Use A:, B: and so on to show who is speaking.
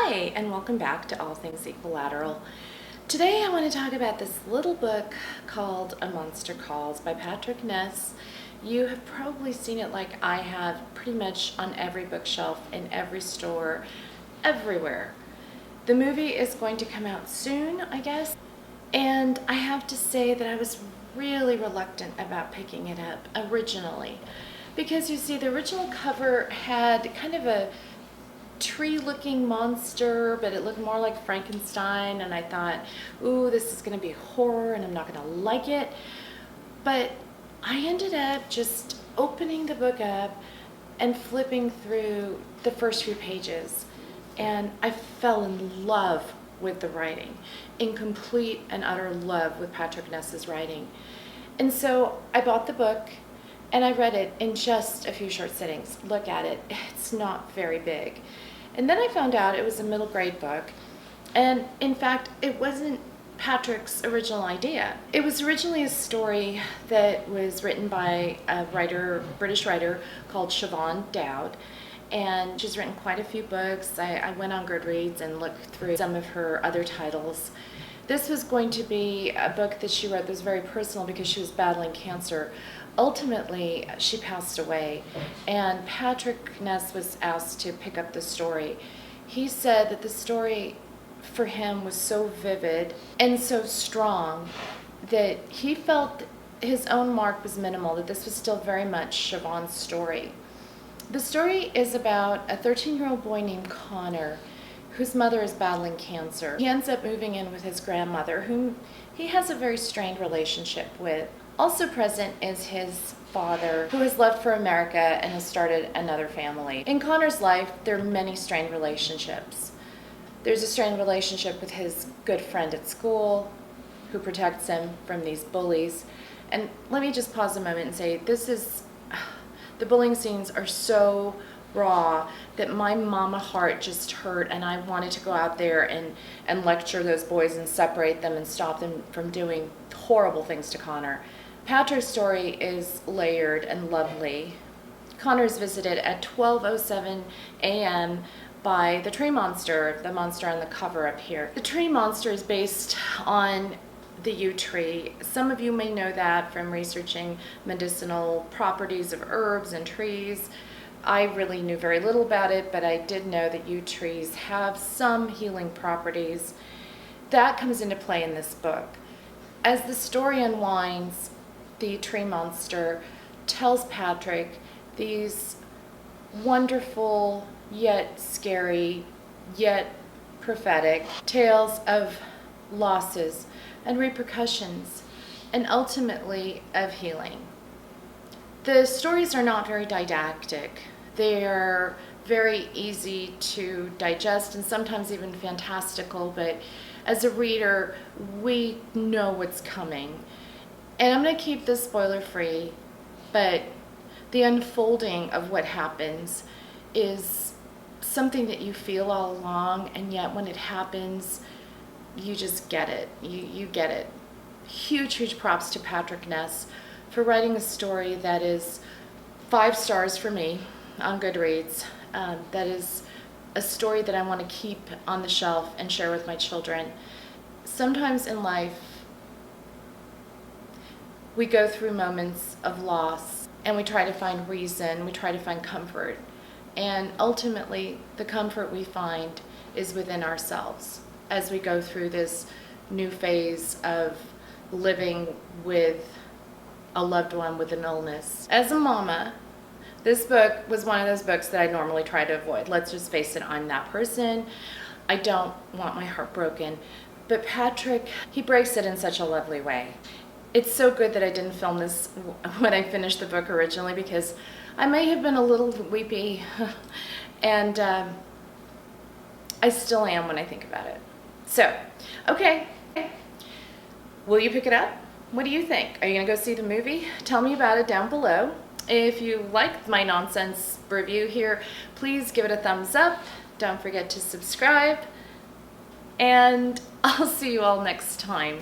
A: Hi, and welcome back to All Things Equilateral. Today I want to talk about this little book called A Monster Calls by Patrick Ness. You have probably seen it like I have, pretty much on every bookshelf, in every store, everywhere. The movie is going to come out soon, I guess, and I have to say that I was really reluctant about picking it up originally. Because you see, the original cover had kind of a tree-looking monster, but it looked more like Frankenstein, and I thought, ooh, this is going to be horror and I'm not going to like it. But I ended up just opening the book up and flipping through the first few pages, and I fell in love with the writing, in complete and utter love with Patrick Ness's writing. And so I bought the book and I read it in just a few short sittings. Look at it, it's not very big. And then I found out it was a middle grade book, and in fact it wasn't Patrick's original idea. It was originally a story that was written by a British writer called Siobhan Dowd, and she's written quite a few books. I went on Goodreads and looked through some of her other titles. This was going to be a book that she wrote that was very personal because she was battling cancer. Ultimately, she passed away, and Patrick Ness was asked to pick up the story. He said that the story for him was so vivid and so strong that he felt his own mark was minimal, that this was still very much Siobhan's story. The story is about a 13-year-old boy named Connor whose mother is battling cancer. He ends up moving in with his grandmother, whom he has a very strained relationship with. Also present is his father, who has left for America and has started another family. In Connor's life, there are many strained relationships. There's a strained relationship with his good friend at school, who protects him from these bullies. And let me just pause a moment and say, the bullying scenes are so raw that my mama heart just hurt, and I wanted to go out there and lecture those boys and separate them and stop them from doing horrible things to Connor. Patrick's story is layered and lovely. Connor is visited at 12:07 a.m. by the tree monster, the monster on the cover up here. The tree monster is based on the yew tree. Some of you may know that from researching medicinal properties of herbs and trees. I really knew very little about it, but I did know that yew trees have some healing properties. That comes into play in this book. As the story unwinds, the tree monster tells Patrick these wonderful, yet scary, yet prophetic tales of losses and repercussions, and ultimately of healing. The stories are not very didactic. They're very easy to digest and sometimes even fantastical, but as a reader, we know what's coming. And I'm going to keep this spoiler free, but the unfolding of what happens is something that you feel all along, and yet when it happens, you just get it. You get it. Huge props to Patrick Ness for writing a story that is 5 stars for me on Goodreads. That is a story that I want to keep on the shelf and share with my children. Sometimes in life, we go through moments of loss and we try to find reason, we try to find comfort. And ultimately, the comfort we find is within ourselves as we go through this new phase of living with a loved one with an illness. As a mama, this book was one of those books that I normally try to avoid. Let's just face it, I'm that person. I don't want my heart broken. But Patrick, he breaks it in such a lovely way. It's so good that I didn't film this when I finished the book originally, because I may have been a little weepy, and I still am when I think about it. So, okay, will you pick it up? What do you think? Are you gonna go see the movie? Tell me about it down below. If you liked my nonsense review here, please give it a thumbs up. Don't forget to subscribe, and I'll see you all next time.